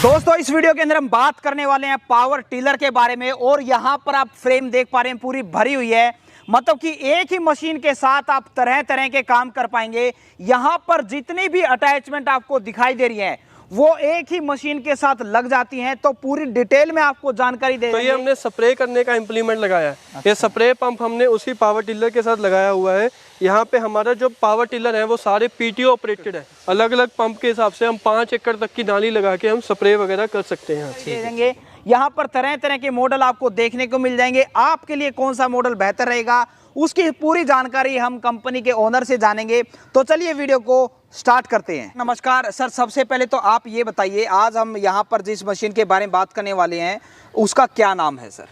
दोस्तों इस वीडियो के अंदर हम बात करने वाले हैं पावर टिलर के बारे में। और यहाँ पर आप फ्रेम देख पा रहे हैं, पूरी भरी हुई है। मतलब कि एक ही मशीन के साथ आप तरह तरह के काम कर पाएंगे। यहाँ पर जितनी भी अटैचमेंट आपको दिखाई दे रही है वो एक ही मशीन के साथ लग जाती हैं। तो पूरी डिटेल में आपको जानकारी दे। तो ये हमने स्प्रे करने का इम्प्लीमेंट लगाया है। अच्छा। ये स्प्रे पंप हमने उसी पावर टिलर के साथ लगाया हुआ है। यहाँ पे हमारा जो पावर टिलर है वो सारे पीटीओ ऑपरेटेड है। अलग अलग पंप के हिसाब से हम 5 एकड़ तक की नाली लगा के हम स्प्रे वगैरह कर सकते हैं। यहाँ पर तरह तरह के मॉडल आपको देखने को मिल जाएंगे। आपके लिए कौन सा मॉडल बेहतर रहेगा उसकी पूरी जानकारी हम कंपनी के ओनर से जानेंगे। तो चलिए वीडियो को स्टार्ट करते हैं। नमस्कार सर, सबसे पहले तो आप ये बताइए, आज हम यहाँ पर जिस मशीन के बारे में बात करने वाले हैं उसका क्या नाम है सर?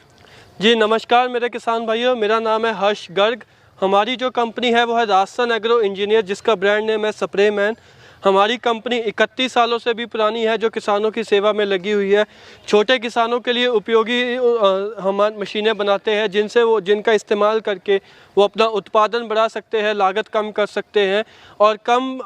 जी नमस्कार मेरे किसान भाइयों, मेरा नाम है हर्ष गर्ग। हमारी जो कंपनी है वो है राजस्थान एग्रो इंजीनियर, जिसका ब्रांड नेम है स्प्रे मैन। हमारी कंपनी 31 सालों से भी पुरानी है, जो किसानों की सेवा में लगी हुई है। छोटे किसानों के लिए उपयोगी हम मशीनें बनाते हैं जिनका इस्तेमाल करके वो अपना उत्पादन बढ़ा सकते हैं, लागत कम कर सकते हैं और कम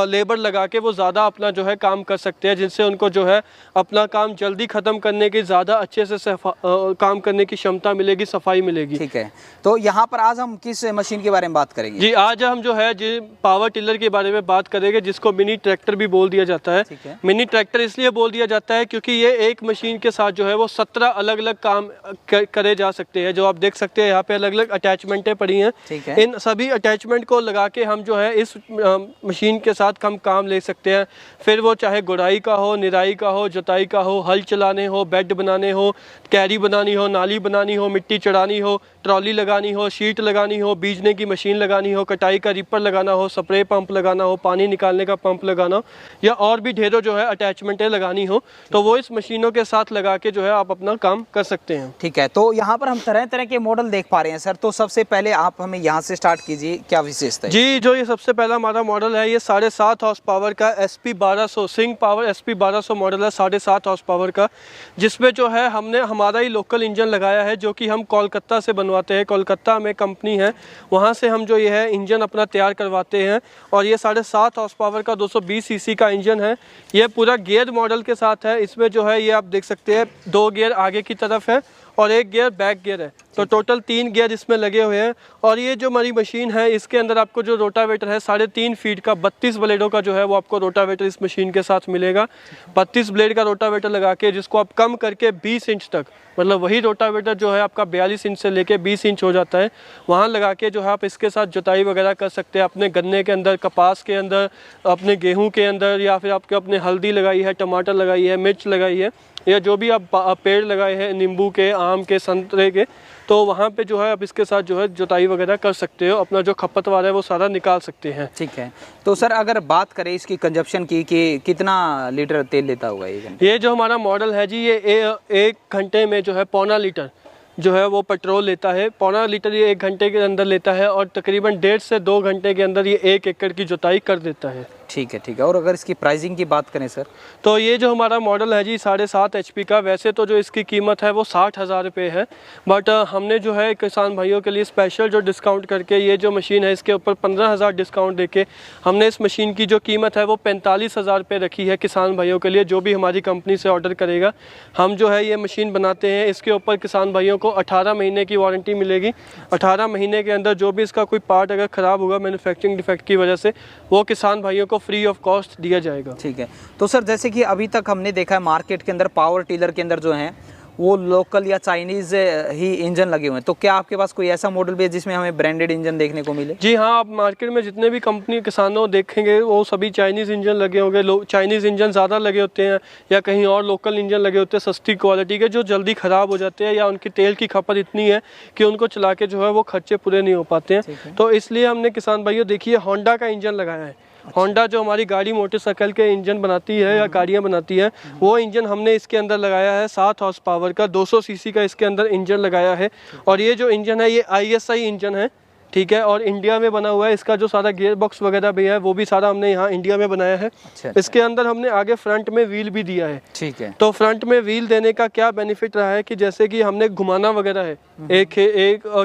लेबर लगा के वो ज़्यादा अपना जो है काम कर सकते हैं, जिनसे उनको जो है अपना काम जल्दी ख़त्म करने की, ज़्यादा अच्छे से काम करने की क्षमता मिलेगी, सफाई मिलेगी। ठीक है, तो यहाँ पर आज हम किस मशीन के बारे में बात करेंगे? जी आज हम जो है पावर टिलर के बारे में बात करेंगे, जिसको मिनी ट्रैक्टर भी बोल दिया जाता है। मिनी ट्रैक्टर इसलिए बोल दिया जाता है क्योंकि ये एक मशीन के साथ जो है वो 17 अलग अलग काम करे जा सकते हैं। जो आप देख सकते हैं यहाँ पे अलग अलग अटैचमेंटें पड़ी हैं। इन सभी अटैचमेंट को लगा के हम जो है इस मशीन के साथ हम काम ले सकते हैं। फिर वो चाहे गुड़ाई का हो, निराई का हो, जुताई का हो, हल चलाने हो, बेड बनाने हो, कैरी बनानी हो, नाली बनानी हो, मिट्टी चढ़ानी हो, ट्रॉली लगानी हो, शीट लगानी हो, बीजने की मशीन लगानी हो, कटाई का रीपर लगाना हो, स्प्रे पंप लगाना हो, पानी निकालने का पंप लगाना हो, या और भी ढेरों जो है अटैचमेंटें लगानी हो, तो वो इस मशीनों के साथ लगा के जो है आप अपना काम कर सकते हैं। ठीक है, तो यहाँ पर हम तरह तरह के मॉडल देख पा रहे हैं सर। तो सबसे पहले आप हमें यहाँ से स्टार्ट कीजिए, क्या विशेषता है? जी जो ये सबसे पहला हमारा मॉडल है, ये 7.5 हॉर्स पावर का SP 1200 सिंग पावर SP 1200 मॉडल है, 7.5 हॉर्स पावर का, जिसमें जो है हमने हमारा ही लोकल इंजन लगाया है, जो कि हम कोलकाता से बनवाते हैं। कोलकाता में कंपनी है, वहाँ से हम जो ये है इंजन अपना तैयार करवाते हैं। और ये 7.5 हॉर्स पावर का 220 सीसी का इंजन है। ये पूरा गियर मॉडल के साथ है। इसमें जो है ये आप देख सकते हैं 2 गियर आगे की तरफ है और 1 गियर बैक गियर है, तो टोटल 3 गियर इसमें लगे हुए हैं। और ये जो हमारी मशीन है इसके अंदर आपको जो रोटावेटर है 3.5 फीट का 32 ब्लेडों का जो है वो आपको रोटावेटर इस मशीन के साथ मिलेगा। 32 ब्लेड का रोटावेटर लगा के जिसको आप कम करके 20 इंच तक, मतलब वही रोटावेटर जो है आपका 42 इंच से लेके 20 इंच हो जाता है, वहाँ लगा के जो है आप इसके साथ जुताई वगैरह कर सकते हैं। अपने गन्ने के अंदर, कपास के अंदर, अपने गेहूँ के अंदर, या फिर आपके अपने हल्दी लगाई है, टमाटर लगाई है, मिर्च लगाई है, या जो भी आप पेड़ लगाए हैं नींबू के, आम के, संतरे के, तो वहाँ पे जो है आप इसके साथ जो है जुताई वगैरह कर सकते हो, अपना जो खपतवार है वो सारा निकाल सकते हैं। ठीक है, तो सर अगर बात करें इसकी कंजप्शन की कि कितना लीटर तेल लेता होगा ये जो हमारा मॉडल है जी, ये 1 घंटे में जो है 1.25 लीटर जो है वो पेट्रोल लेता है। 1.25 लीटर ये 1 घंटे के अंदर लेता है और तकरीबन 1.5 से 2 घंटे के अंदर ये 1 एकड़ की जुताई कर देता है। ठीक है, ठीक है। और अगर इसकी प्राइसिंग की बात करें सर, तो ये जो हमारा मॉडल है जी 7.5 HP का, वैसे तो जो इसकी कीमत है वो 60,000 रुपये है, बट हमने जो है किसान भाइयों के लिए स्पेशल जो डिस्काउंट करके ये जो मशीन है इसके ऊपर 15,000 डिस्काउंट देके हमने इस मशीन की जो कीमत है वो 45,000 रुपये रखी है किसान भाइयों के लिए, जो भी हमारी कंपनी से ऑर्डर करेगा। हम जो है ये मशीन बनाते हैं, इसके ऊपर किसान भाइयों को 18 महीने की वारंटी मिलेगी। 18 महीने के अंदर जो भी इसका कोई पार्ट अगर ख़राब होगा मैन्युफैक्चरिंग डिफेक्ट की वजह से, वो किसान भाइयों को फ्री ऑफ कॉस्ट दिया जाएगा। ठीक है, तो सर जैसे कि अभी तक हमने देखा है मार्केट के अंदर पावर टिलर के अंदर जो है वो लोकल या चाइनीज ही इंजन लगे हुए हैं, तो क्या आपके पास कोई ऐसा मॉडल भी है जिसमें हमें ब्रांडेड इंजन देखने को मिले? जी हाँ, आप मार्केट में जितने भी कंपनी किसानों देखेंगे वो सभी चाइनीज़ इंजन लगे होंगे। चाइनीज़ इंजन ज़्यादा लगे होते हैं, या कहीं और लोकल इंजन लगे होते हैं सस्ती क्वालिटी के, जो जल्दी ख़राब हो जाते हैं, या उनकी तेल की खपत इतनी है कि उनको चला के जो है वो खर्चे पूरे नहीं हो पाते हैं। तो इसलिए हमने किसान भाइयों देखिए होंडा का इंजन लगाया है। होंडा जो हमारी गाड़ी मोटरसाइकिल के इंजन बनाती है या गाड़ियाँ बनाती है, वो इंजन हमने इसके अंदर लगाया है। 7 हॉर्स पावर का 200 सीसी का इसके अंदर इंजन लगाया है। और ये जो इंजन है ये ISI इंजन है, ठीक है, और इंडिया में बना हुआ है। इसका जो सारा गियर बॉक्स वगैरह भी है वो भी सारा हमने यहाँ इंडिया में बनाया है। अच्छा, इसके अंदर हमने आगे फ्रंट में व्हील भी दिया है। ठीक है। तो फ्रंट में व्हील देने का क्या बेनिफिट रहा है कि जैसे कि हमने घुमाना वगैरह है, एक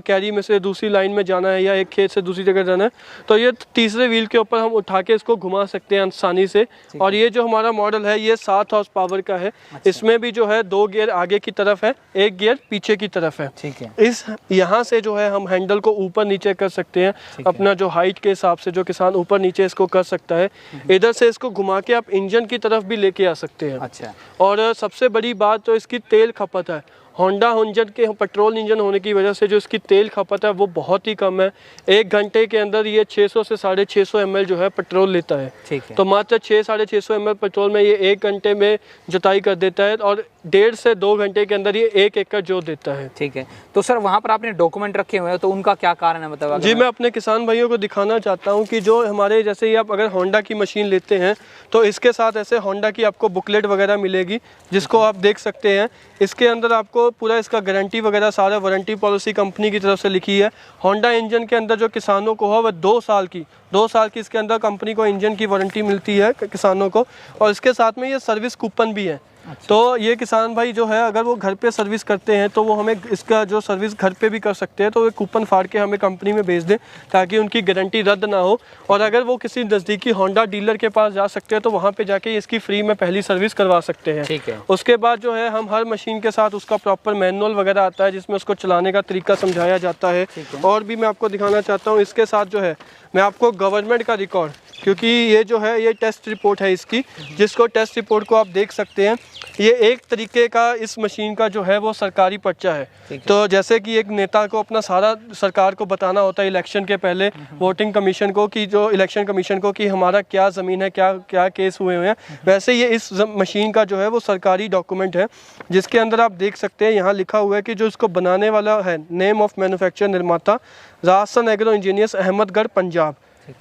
कैरी में से दूसरी लाइन में जाना है या एक खेत से दूसरी जगह जाना है, तो ये तीसरे व्हील के ऊपर हम उठा के इसको घुमा सकते हैं आसानी से। और ये जो हमारा मॉडल है ये 7 हॉर्स पावर का है। इसमें भी जो है 2 गियर आगे की तरफ है, 1 गियर पीछे की तरफ है। ठीक है। इस यहाँ से जो है हम हैंडल को ऊपर नीचे कर सकते हैं अपना जो हाइट के हिसाब से, जो किसान ऊपर नीचे इसको कर सकता है। इधर से इसको घुमा के आप इंजन की तरफ भी लेके आ सकते हैं। अच्छा। और सबसे बड़ी बात तो इसकी तेल खपत है। होंडा इंजन के पेट्रोल इंजन होने की वजह से जो इसकी तेल खपत है वो बहुत ही कम है। 1 घंटे के अंदर ये 600 से 650 ml जो है पेट्रोल लेता है। ठीक है। तो मात्र 600-650 ml पेट्रोल में ये 1 घंटे में जुताई कर देता है और 1.5 से 2 घंटे के अंदर ये 1 एकड़ जोत देता है। ठीक है। तो सर वहाँ पर आपने डॉक्यूमेंट रखे हुए हैं, तो उनका क्या कारण है, मतलब? जी, मैं अपने किसान भाइयों को दिखाना चाहता हूँ कि जो हमारे जैसे ही आप अगर होंडा की मशीन लेते हैं तो इसके साथ ऐसे होंडा की आपको बुकलेट वगैरह मिलेगी, जिसको आप देख सकते हैं। इसके अंदर आपको पूरा इसका गारंटी वगैरह सारा वारंटी पॉलिसी कंपनी की तरफ से लिखी है। होंडा इंजन के अंदर जो किसानों को हो वह 2 साल की इसके अंदर कंपनी को इंजन की वारंटी मिलती है किसानों को। और इसके साथ में ये सर्विस कूपन भी है। अच्छा। तो ये किसान भाई जो है अगर वो घर पे सर्विस करते हैं तो वो हमें इसका जो सर्विस घर पे भी कर सकते हैं, तो वो कूपन फाड़ के हमें कंपनी में भेज दें ताकि उनकी गारंटी रद्द ना हो। और अगर वो किसी नज़दीकी होंडा डीलर के पास जा सकते हैं तो वहाँ पे जाके इसकी फ्री में पहली सर्विस करवा सकते हैं। ठीक है। उसके बाद जो है हम हर मशीन के साथ उसका प्रॉपर मैनुअल वगैरह आता है जिसमें उसको चलाने का तरीका समझाया जाता है। और भी मैं आपको दिखाना चाहता हूँ, इसके साथ जो है मैं आपको गवर्नमेंट का रिकॉर्ड, क्योंकि ये जो है ये टेस्ट रिपोर्ट है इसकी, जिसको टेस्ट रिपोर्ट को आप देख सकते हैं। ये एक तरीके का इस मशीन का जो है वो सरकारी पर्चा है। तो जैसे कि एक नेता को अपना सारा सरकार को बताना होता है इलेक्शन के पहले, वोटिंग कमीशन को, कि जो इलेक्शन कमीशन को कि हमारा क्या ज़मीन है, क्या क्या केस हुए हैं, वैसे ये इस मशीन का जो है वो सरकारी डॉक्यूमेंट है, जिसके अंदर आप देख सकते हैं यहाँ लिखा हुआ है कि जो इसको बनाने वाला है, नेम ऑफ मैन्युफैक्चर निर्माता राजस्थान एग्रो इंजीनियर्स अहमदगढ़ पंजाब।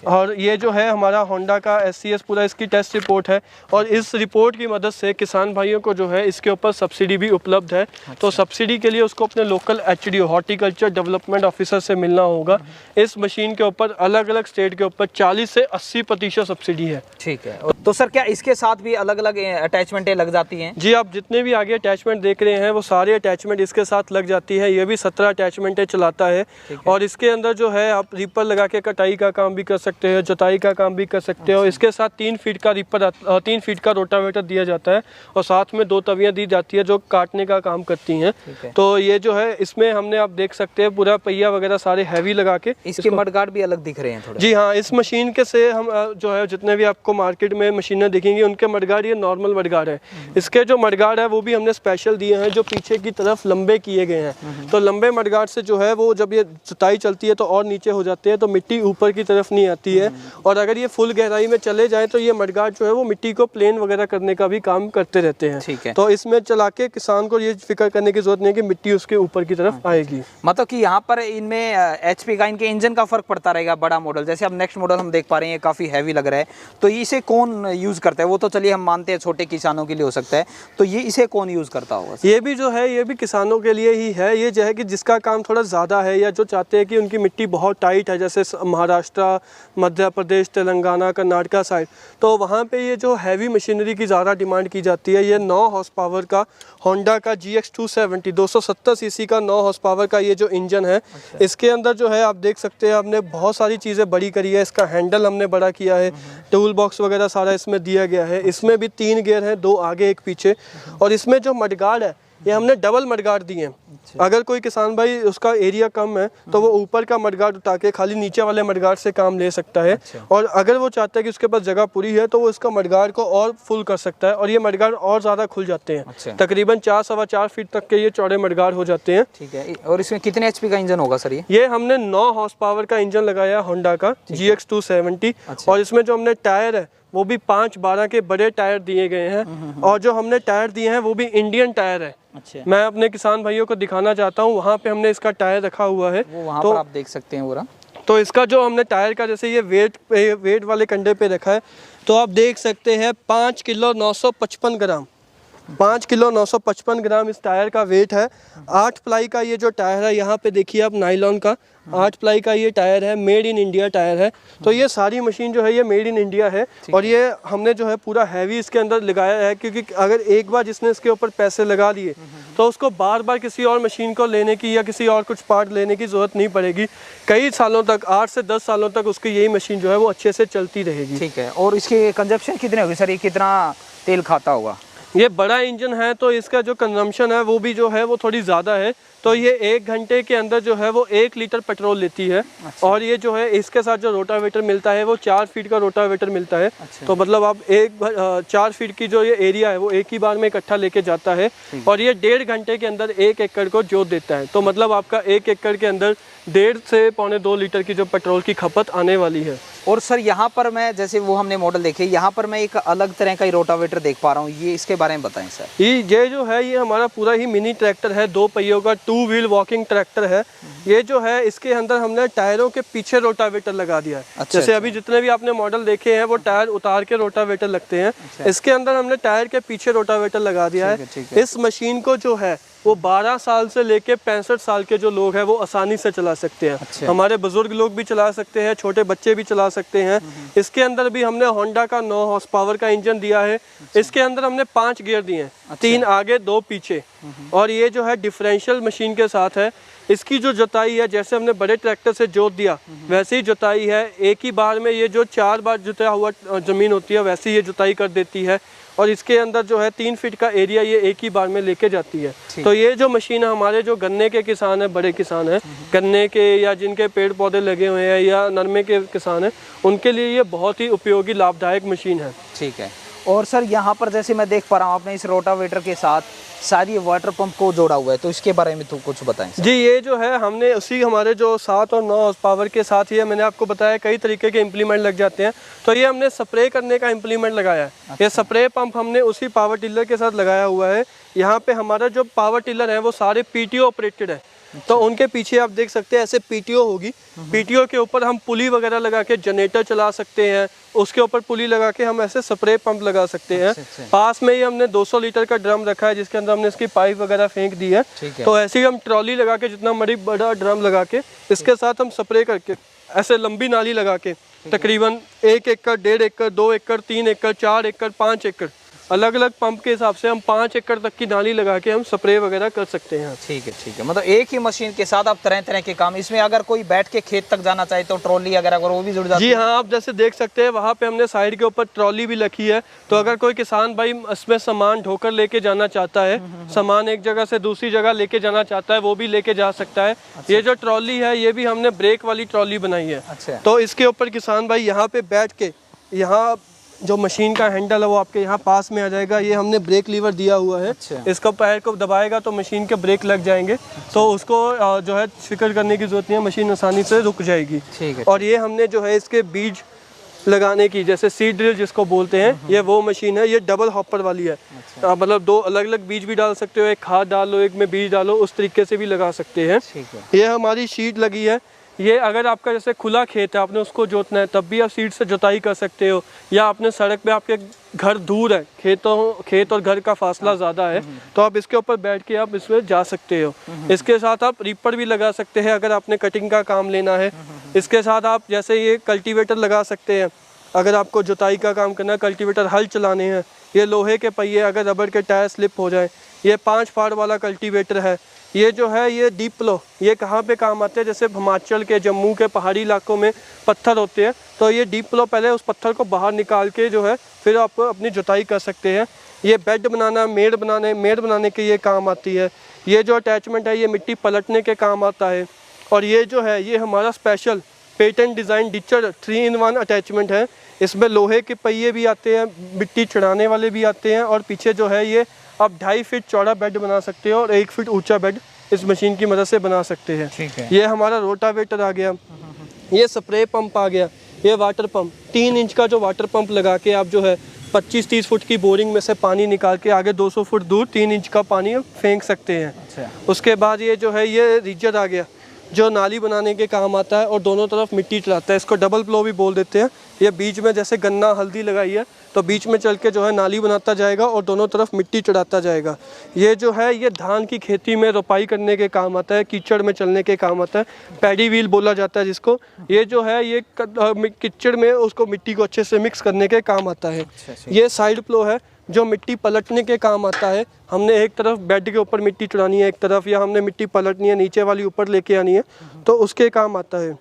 और ये जो है हमारा होंडा का SCS पूरा इसकी टेस्ट रिपोर्ट है। और इस रिपोर्ट की मदद से किसान भाइयों को जो है इसके ऊपर सब्सिडी भी उपलब्ध है। अच्छा। तो सब्सिडी के लिए उसको अपने local HDO horticulture development officer से मिलना होगा। इस मशीन के ऊपर अलग अलग स्टेट के ऊपर 40 से 80% सब्सिडी है। ठीक है। तो सर क्या इसके साथ भी अलग अलग अटैचमेंटें लग जाती हैं? जी, आप जितने भी आगे अटैचमेंट देख रहे हैं वो सारे अटैचमेंट इसके साथ लग जाती है। ये भी 17 अटैचमेंटें चलाता है। और इसके अंदर जो है आप रीपर लगा के कटाई का काम भी कर सकते हैं, जुताई का काम भी कर सकते हो। इसके साथ 3 फीट का रीपर 3 फीट का रोटावेटर दिया जाता है और साथ में 2 तवियां दी जाती है जो काटने का काम करती हैं। तो ये जो है इसमें हमने आप देख सकते हैं पूरा पहिया वगैरह सारे हैवी लगा के। इसके मडगार्ड भी अलग दिख रहे हैं थोड़े। जी हाँ, इस मशीन के से हम जो है जितने भी आपको मार्केट में मशीनें दिखेंगी उनके मडगार्ड ये नॉर्मल मडगार्ड है। इसके जो मडगार्ड है वो भी हमने स्पेशल दिए हैं जो पीछे की तरफ लंबे किए गए हैं। तो लंबे मडगार्ड से जो है वो जब ये जुताई चलती है तो और नीचे हो जाते हैं, तो मिट्टी ऊपर की तरफ नहीं आती है। और अगर ये फुल गहराई में चले जाएं तो ये मडगार्ड जो है वो मिट्टी को प्लेन वगैरह करने का भी काम करते रहते हैं। ठीक है। तो इसमें चला के किसान को ये फिक्र करने की जरूरत नहीं है कि मिट्टी उसके ऊपर की तरफ आएगी। मतलब कि यहाँ पर इनमें HP का, इनके इंजन का फर्क पड़ता रहेगा। बड़ा मॉडल जैसे अब नेक्स्ट मॉडल हम देख पा रहे हैं काफी हैवी लग रहा है, तो इसे कौन यूज करता है? वो तो चलिए हम मानते हैं छोटे किसानों के लिए हो सकता है, तो ये इसे कौन यूज करता होगा? ये भी जो है ये भी किसानों के लिए ही है। ये जो है कि जिसका काम थोड़ा ज़्यादा है या जो चाहते हैं कि उनकी मिट्टी बहुत टाइट है, जैसे महाराष्ट्र, मध्य प्रदेश, तेलंगाना, कर्नाटका साइड, तो वहाँ पे ये जो हैवी मशीनरी की ज़्यादा डिमांड की जाती है। ये 9 हॉर्स पावर का होंडा का GX270 270 सीसी का 9 हॉर्स पावर का ये जो इंजन है। अच्छा। इसके अंदर जो है आप देख सकते हैं हमने बहुत सारी चीज़ें बड़ी करी है। इसका हैंडल हमने बड़ा किया है, टूल बॉक्स वगैरह सारा इसमें दिया गया है। इसमें भी 3 गियर हैं, 2 आगे 1 पीछे। और इसमें जो मडगार्ड है ये हमने डबल मडगार्ड दिए हैं। अगर कोई किसान भाई उसका एरिया कम है तो वो ऊपर का मडगार्ड उठा के खाली नीचे वाले मडगार्ड से काम ले सकता है। अच्छा। और अगर वो चाहता है कि उसके पास जगह पूरी है तो वो इसका मडगार्ड को और फुल कर सकता है और ये मडगार्ड और ज़्यादा खुल जाते हैं। अच्छा। तकरीबन 4-4.25 फीट तक के ये चौड़े मडगार्ड हो जाते हैं। ठीक है। और इसमें कितने HP का इंजन होगा सर? ये हमने 9 हॉर्स पावर का इंजन लगाया होंडा का GX270। अच्छा। और इसमें जो हमने टायर है वो भी 5-12 के बड़े टायर दिए गए हैं। और जो हमने टायर दिए हैं वो भी इंडियन टायर है। अच्छा। मैं अपने किसान भाइयों को दिखाना चाहता हूँ, वहाँ पे हमने इसका टायर रखा हुआ है, वो वहाँ पर आप देख सकते हैं पूरा। तो इसका जो हमने टायर का जैसे ये वेट वाले कंडे पे रखा है, तो आप देख सकते हैं 5 किलो 955 ग्राम 5 किलो 955 ग्राम इस टायर का वेट है। 8 प्लाई का ये जो टायर है, यहाँ पे देखिए आप, नाइलॉन का 8 प्लाई का ये टायर है, मेड इन इंडिया टायर है। तो ये सारी मशीन जो है ये मेड इन इंडिया है। और ये हमने जो है पूरा हैवी इसके अंदर लगाया है, क्योंकि अगर एक बार जिसने इसके ऊपर पैसे लगा दिए तो उसको बार बार किसी और मशीन को लेने की या किसी और कुछ पार्ट लेने की ज़रूरत नहीं पड़ेगी। कई सालों तक, 8 से 10 सालों तक उसकी यही मशीन जो है वो अच्छे से चलती रहेगी। ठीक है। और इसके कंजप्शन कितने होगी सर, ये कितना तेल खाता होगा? ये बड़ा इंजन है तो इसका जो कंजम्पशन है वो भी जो है वो थोड़ी ज़्यादा है। तो ये 1 घंटे के अंदर जो है वो 1 लीटर पेट्रोल लेती है। अच्छा। और ये जो है इसके साथ जो रोटावेटर मिलता है वो 4 फीट का रोटावेटर मिलता है। अच्छा। तो मतलब आप 4 फीट की जो ये एरिया है वो एक ही बार में इकट्ठा लेके जाता है। और ये 1.5 घंटे के अंदर 1 एकड़ को जोत देता है। तो मतलब आपका 1 एकड़ के अंदर 1.5 से 1.25 लीटर की जो पेट्रोल की खपत आने वाली है। और सर यहाँ पर मैं, जैसे वो हमने मॉडल देखे, यहाँ पर मैं एक अलग तरह का ही रोटावेटर देख पा रहा हूँ, ये इसके बारे में बताएं सर। ये जो है ये हमारा पूरा ही मिनी ट्रैक्टर है, 2 पहियों का 2 व्हील वॉकिंग ट्रैक्टर है। ये जो है इसके अंदर हमने टायरों के पीछे रोटावेटर लगा दिया है। अच्छा, जैसे अभी जितने भी आपने मॉडल देखे हैं वो टायर उतार के रोटावेटर लगते हैं। अच्छा। इसके अंदर हमने टायर के पीछे रोटावेटर लगा दिया है। इस मशीन को जो है वो 12 साल से लेके 65 साल के जो लोग हैं वो आसानी से चला सकते हैं। अच्छा। हमारे बुजुर्ग लोग भी चला सकते हैं, छोटे बच्चे भी चला सकते हैं। इसके अंदर भी हमने होंडा का 9 हॉर्स पावर का इंजन दिया है। अच्छा। इसके अंदर हमने 5 गियर दिए हैं। अच्छा। 3 आगे 2 पीछे। और ये जो है डिफरेंशियल मशीन के साथ है। इसकी जो जुताई है, जैसे हमने बड़े ट्रैक्टर से जोत दिया वैसे ही जुताई है। एक ही बार में ये जो 4 बार जुता हुआ जमीन होती है वैसे ये जुताई कर देती है। और इसके अंदर जो है 3 फीट का एरिया ये एक ही बार में लेके जाती है। तो ये जो मशीन है, हमारे जो गन्ने के किसान हैं, बड़े किसान हैं, गन्ने के या जिनके पेड़ पौधे लगे हुए हैं या नरमे के किसान हैं, उनके लिए ये बहुत ही उपयोगी लाभदायक मशीन है। ठीक है। और सर यहाँ पर जैसे मैं देख पा रहा हूँ आपने इस रोटावेटर के साथ सारी वाटर पंप को जोड़ा हुआ है, तो इसके बारे में तो कुछ बताएं सर। जी, ये जो है हमने उसी हमारे जो 7 और 9 हॉर्स पावर के साथ ही है, मैंने आपको बताया कई तरीके के इम्प्लीमेंट लग जाते हैं। तो ये हमने स्प्रे करने का इम्प्लीमेंट लगाया है। अच्छा। ये स्प्रे पंप हमने उसी पावर टिलर के साथ लगाया हुआ है। यहाँ पे हमारा जो पावर टिलर है वो सारे पीटीओ ऑपरेटेड है। तो उनके पीछे आप देख सकते हैं ऐसे पीटीओ होगी। पीटीओ के ऊपर हम पुली वगैरह लगा के जनरेटर चला सकते हैं, उसके ऊपर पुली लगा के हम ऐसे स्प्रे पंप लगा सकते हैं। अच्छा। पास में ही हमने 200 लीटर का ड्रम रखा है जिसके अंदर हमने इसकी पाइप वगैरह फेंक दी है। तो ऐसे ही हम ट्रॉली लगा के, जितना बड़ा ड्रम लगा के इसके साथ हम स्प्रे करके ऐसे लंबी नाली लगा के तकरीबन 1 एकड़, 1.5 एकड़, 2 एकड़, 3 एकड़, 4 एकड़, 5 एकड़, अलग अलग पंप के हिसाब से हम 5 एकड़ तक की नाली लगा के हम स्प्रे वगैरह कर सकते हैं। ठीक है, ठीक है। मतलब एक ही मशीन के साथ आप तरह तरह के काम, इसमें अगर कोई बैठ के खेत तक जाना चाहे तो ट्रॉली अगर वो भी जुड़ जाती है। जी हाँ, आप जैसे देख सकते हैं वहाँ पे हमने साइड के ऊपर ट्रॉली भी रखी है। तो अगर कोई किसान भाई इसमें सामान ढोकर लेके जाना चाहता है, सामान एक जगह से दूसरी जगह लेके जाना चाहता है, वो भी लेके जा सकता है। अच्छा। ये जो ट्रॉली है ये भी हमने ब्रेक वाली ट्रॉली बनाई है। अच्छा। तो इसके ऊपर किसान भाई यहाँ पे बैठ के, यहाँ जो मशीन का हैंडल है वो आपके यहाँ पास में आ जाएगा। ये हमने ब्रेक लीवर दिया हुआ है। अच्छा। इसका पैर को दबाएगा तो मशीन के ब्रेक लग जाएंगे। अच्छा। तो उसको जो है फिक्र करने की जरूरत नहीं है, मशीन आसानी से रुक जाएगी। ठीक है। और ये हमने जो है इसके बीज लगाने की, जैसे सीड ड्रिल जिसको बोलते हैं, ये वो मशीन है। ये डबल हॉपर वाली है। अच्छा। मतलब 2 अलग अलग बीज भी डाल सकते हो, एक खाद डालो एक में बीज डालो, उस तरीके से भी लगा सकते हैं। ठीक है। ये हमारी शीट लगी है। ये अगर आपका जैसे खुला खेत है, आपने उसको जोतना है, तब भी आप सीट से जुताई कर सकते हो। या आपने सड़क पे, आपके घर दूर है, खेत और घर का फासला ज़्यादा है, तो आप इसके ऊपर बैठ के आप इसमें जा सकते हो। इसके साथ आप रीपर भी लगा सकते हैं अगर आपने कटिंग का काम लेना है। इसके साथ आप जैसे ये कल्टीवेटर लगा सकते हैं अगर आपको जुताई का काम करना है, कल्टीवेटर हल चलाने हैं। ये लोहे के पहिए, अगर रबड़ के टायर स्लिप हो जाए। ये 5 फाड़ वाला कल्टीवेटर है। ये जो है ये डीप प्लो, ये कहाँ पे काम आते हैं, जैसे हिमाचल के, जम्मू के पहाड़ी इलाकों में पत्थर होते हैं, तो ये डीप प्लो पहले उस पत्थर को बाहर निकाल के जो है फिर आप अपनी जुताई कर सकते हैं। ये बेड बनाना, मेड़ बनाने के ये काम आती है। ये जो अटैचमेंट है ये मिट्टी पलटने के काम आता है। और ये जो है ये हमारा special patent design ditcher 3-in-1 attachment है। इसमें लोहे के पहिए भी आते हैं, मिट्टी चढ़ाने वाले भी आते हैं, और पीछे जो है ये आप 2.5 फीट चौड़ा बेड बना सकते हो और 1 फीट ऊंचा बेड इस मशीन की मदद से बना सकते हैं। ठीक है। ये हमारा रोटावेटर आ गया, ये स्प्रे पंप आ गया, ये वाटर पंप 3 इंच का जो वाटर पंप लगा के आप जो है 25-30 फुट की बोरिंग में से पानी निकाल के आगे 200 फुट दूर 3 इंच का पानी फेंक सकते हैं। अच्छा। उसके बाद ये जो है ये रीजर आ गया। जो नाली बनाने के काम आता है और दोनों तरफ मिट्टी चढ़ाता है। इसको डबल प्लो भी बोल देते हैं। ये बीच में जैसे गन्ना हल्दी लगाई है तो बीच में चल के जो है नाली बनाता जाएगा और दोनों तरफ मिट्टी चढ़ाता जाएगा। ये जो है ये धान की खेती में रोपाई करने के काम आता है, कीचड़ में चलने के काम आता है, पैडी व्हील बोला जाता है जिसको। ये जो है ये कीचड़ में उसको मिट्टी को अच्छे से मिक्स करने के काम आता है। ये साइड प्लो है जो मिट्टी पलटने के काम आता है। हमने एक तरफ बेड के ऊपर मिट्टी चढ़ानी है एक तरफ, या हमने मिट्टी पलटनी है नीचे वाली ऊपर लेके आनी है तो उसके काम आता है।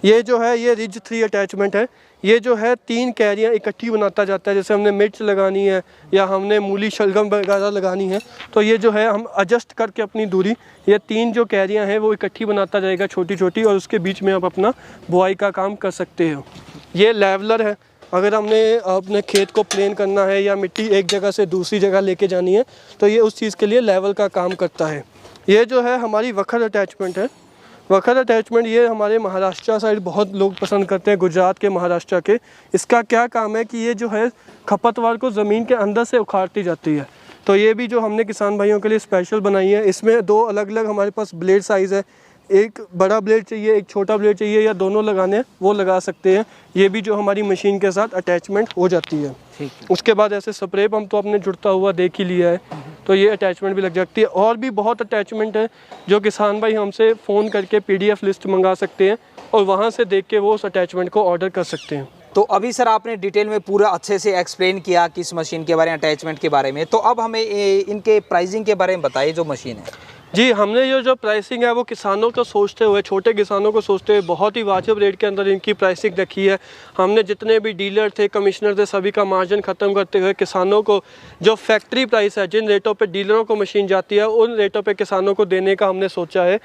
ये जो है ये रिज 3 अटैचमेंट है। ये जो है 3 कैरियाँ इकट्ठी बनाता जाता है। जैसे हमने मिर्च लगानी है या हमने मूली शलगम वगैरह लगानी है तो ये जो है हम एडजस्ट करके अपनी दूरी, ये 3 जो कैरियाँ हैं वो इकट्ठी बनाता जाएगा छोटी छोटी, और उसके बीच में आप अपना बुआई का काम कर सकते हो। ये लेवलर है। अगर हमने अपने खेत को प्लेन करना है या मिट्टी एक जगह से दूसरी जगह लेके जानी है तो ये उस चीज़ के लिए लेवल का काम करता है। ये जो है हमारी वखर अटैचमेंट है। वखर अटैचमेंट ये हमारे महाराष्ट्र साइड बहुत लोग पसंद करते हैं, गुजरात के, महाराष्ट्र के। इसका क्या काम है कि ये जो है खपतवार को ज़मीन के अंदर से उखाड़ती जाती है। तो ये भी जो हमने किसान भाइयों के लिए स्पेशल बनाई है। इसमें 2 अलग अलग हमारे पास ब्लेड साइज़ है। एक बड़ा ब्लेड चाहिए, एक छोटा ब्लेड चाहिए, या दोनों लगाने वो लगा सकते हैं। ये भी जो हमारी मशीन के साथ अटैचमेंट हो जाती है। उसके बाद ऐसे स्प्रे पंप तो आपने जुड़ता हुआ देख ही लिया है, तो ये अटैचमेंट भी लग जाती है। और भी बहुत अटैचमेंट है जो किसान भाई हमसे फ़ोन करके PDF लिस्ट मंगा सकते हैं और वहाँ से देख के वो उस अटैचमेंट को ऑर्डर कर सकते हैं। तो अभी सर आपने डिटेल में पूरा अच्छे से एक्सप्लेन किया किस मशीन के बारे में, अटैचमेंट के बारे में। तो अब हमें इनके प्राइसिंग के बारे में बताइए जो मशीन है। जी, हमने ये जो प्राइसिंग है वो किसानों को सोचते हुए, छोटे किसानों को सोचते हुए बहुत ही वाजिब रेट के अंदर इनकी प्राइसिंग रखी है। हमने जितने भी डीलर थे, कमिश्नर थे, सभी का मार्जिन ख़त्म करते हुए किसानों को जो फैक्ट्री प्राइस है, जिन रेटों पे डीलरों को मशीन जाती है उन रेटों पे किसानों को देने का हमने सोचा है।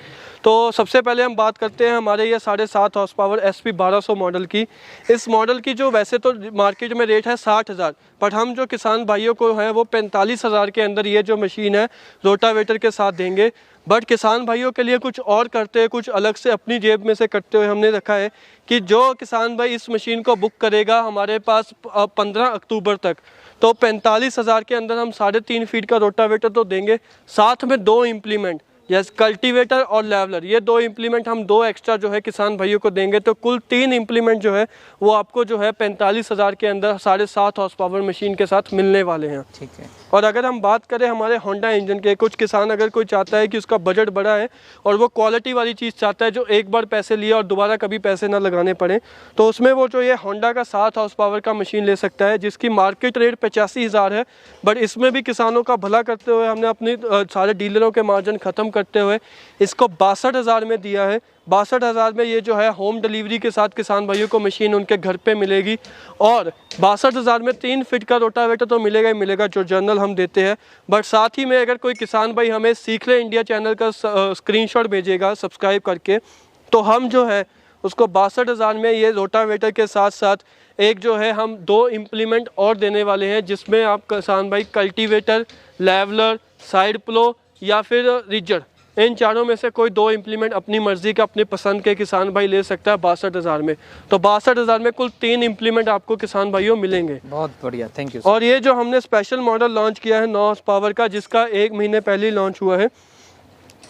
तो सबसे पहले हम बात करते हैं हमारे ये 7.5 हॉर्स पावर SP 1200 मॉडल की। इस मॉडल की जो वैसे तो मार्केट में रेट है 60,000, बट हम जो किसान भाइयों को हैं वो 45,000 के अंदर ये जो मशीन है रोटावेटर के साथ देंगे। बट किसान भाइयों के लिए कुछ और करते हैं, कुछ अलग से अपनी जेब में से करते हुए हमने रखा है कि जो किसान भाई इस मशीन को बुक करेगा हमारे पास 15 अक्टूबर तक, तो 45,000 के अंदर हम 3.5 फीट का रोटावेटर तो देंगे, साथ में 2 इम्प्लीमेंट, यस, कल्टीवेटर और लेवलर, ये 2 इम्प्लीमेंट हम 2 एक्स्ट्रा जो है किसान भाइयों को देंगे। तो कुल 3 इम्प्लीमेंट जो है वो आपको जो है 45,000 के अंदर 7.5 हॉर्स पावर मशीन के साथ मिलने वाले हैं। ठीक है। और अगर हम बात करें हमारे होंडा इंजन के, कुछ किसान अगर कोई चाहता है कि उसका बजट बड़ा है और वो क्वालिटी वाली चीज़ चाहता है जो एक बार पैसे लिए और दोबारा कभी पैसे ना लगाने पड़े, तो उसमें वो जो ये होंडा का 7 हॉर्स पावर का मशीन ले सकता है जिसकी मार्केट रेट 85,000 है। बट इसमें भी किसानों का भला करते हुए हमने अपने सारे डीलरों के मार्जिन ख़त्म करते हुए इसको 62,000 में दिया है। 62,000 में ये जो है होम डिलीवरी के साथ किसान भाइयों को मशीन उनके घर पे मिलेगी। और 62,000 में 3 फीट का रोटावेटर तो मिलेगा ही मिलेगा जो जनरल हम देते हैं। बट साथ ही में अगर कोई किसान भाई हमें सीख ले इंडिया चैनल का स्क्रीनशॉट भेजेगा सब्सक्राइब करके, तो हम जो है उसको 62,000 में ये रोटावेटर के साथ साथ एक जो है हम 2 इम्प्लीमेंट और देने वाले हैं, जिसमें आप किसान भाई कल्टीवेटर, लेवलर, साइड प्लो या फिर रिजर, इन चारों में से कोई 2 इम्प्लीमेंट अपनी मर्जी का, अपने पसंद के किसान भाई ले सकता है 62,000 में। तो 62,000 में कुल 3 इम्प्लीमेंट आपको किसान भाइयों मिलेंगे। बहुत बढ़िया, थैंक यू। और ये जो हमने स्पेशल मॉडल लॉन्च किया है 9 हॉर्स पावर का, जिसका 1 महीने पहले ही लॉन्च हुआ है,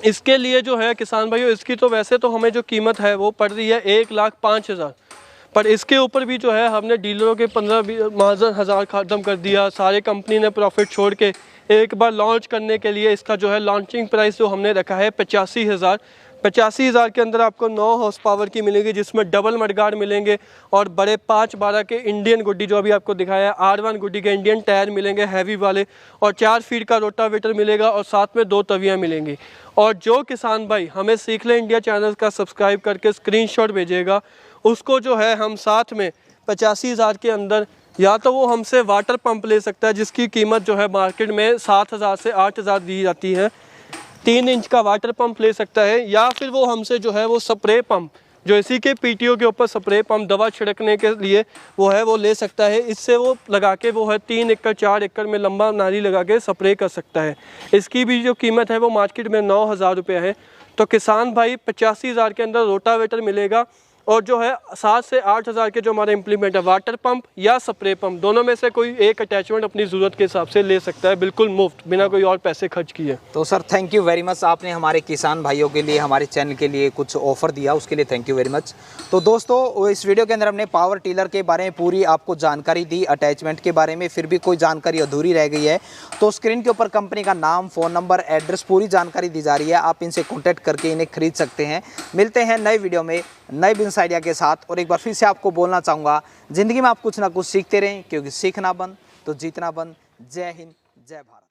इसके लिए जो है किसान भाइयों इसकी तो वैसे तो हमें जो कीमत है वो पड़ रही है 1,05,000, पर इसके ऊपर भी जो है हमने डीलरों के 15,000 ख़त्म कर दिया। सारे कंपनी ने प्रॉफिट छोड़ के एक बार लॉन्च करने के लिए इसका जो है लॉन्चिंग प्राइस जो हमने रखा है 85,000। 85,000 के अंदर आपको 9 हॉर्स पावर की मिलेगी, जिसमें डबल मडगार्ड मिलेंगे और बड़े 5/12 के इंडियन गुड्डी जो अभी आपको दिखाया है R1 गुड्डी के इंडियन टायर मिलेंगे हैवी वाले, और 4 फीट का रोटावेटर मिलेगा और साथ में 2 तवियाँ मिलेंगी। और जो किसान भाई हमें सीख ले इंडिया चैनल का सब्सक्राइब करके स्क्रीनशॉट भेजेगा उसको जो है हम साथ में 85,000 के अंदर या तो वो हमसे वाटर पंप ले सकता है जिसकी कीमत जो है मार्केट में 7,000 से 8,000 दी जाती है, 3 इंच का वाटर पंप ले सकता है, या फिर वो हमसे जो है वो स्प्रे पंप जो इसी के PTO के ऊपर स्प्रे पंप दवा छिड़कने के लिए वो है वो ले सकता है। इससे वो लगा के वो है 3 एकड़ 4 एकड़ में लंबा नाली लगा के स्प्रे कर सकता है। इसकी भी जो कीमत है वो मार्केट में 9,000 रुपये है। तो किसान भाई 85,000 के अंदर रोटावेटर मिलेगा और जो है 7 से 8 हज़ार के जो हमारा इम्प्लीमेंट है, वाटर पंप या स्प्रे पंप, दोनों में से कोई एक अटैचमेंट अपनी ज़रूरत के हिसाब से ले सकता है, बिल्कुल मुफ्त, बिना कोई और पैसे खर्च किए। तो sir thank you very much, आपने हमारे किसान भाइयों के लिए, हमारे चैनल के लिए कुछ ऑफर दिया, उसके लिए थैंक यू वेरी मच। तो दोस्तों इस वीडियो के अंदर हमने पावर टिलर के बारे में पूरी आपको जानकारी दी, अटैचमेंट के बारे में। फिर भी कोई जानकारी अधूरी रह गई है तो स्क्रीन के ऊपर कंपनी का नाम, फ़ोन नंबर, एड्रेस, पूरी जानकारी दी जा रही है, आप इनसे कॉन्टैक्ट करके इन्हें खरीद सकते हैं। मिलते हैं नए वीडियो में नए बिजनेस आइडिया के साथ। और एक बार फिर से आपको बोलना चाहूँगा, ज़िंदगी में आप कुछ ना कुछ सीखते रहें, क्योंकि सीखना बंद तो जीतना बंद। जय हिंद, जय भारत।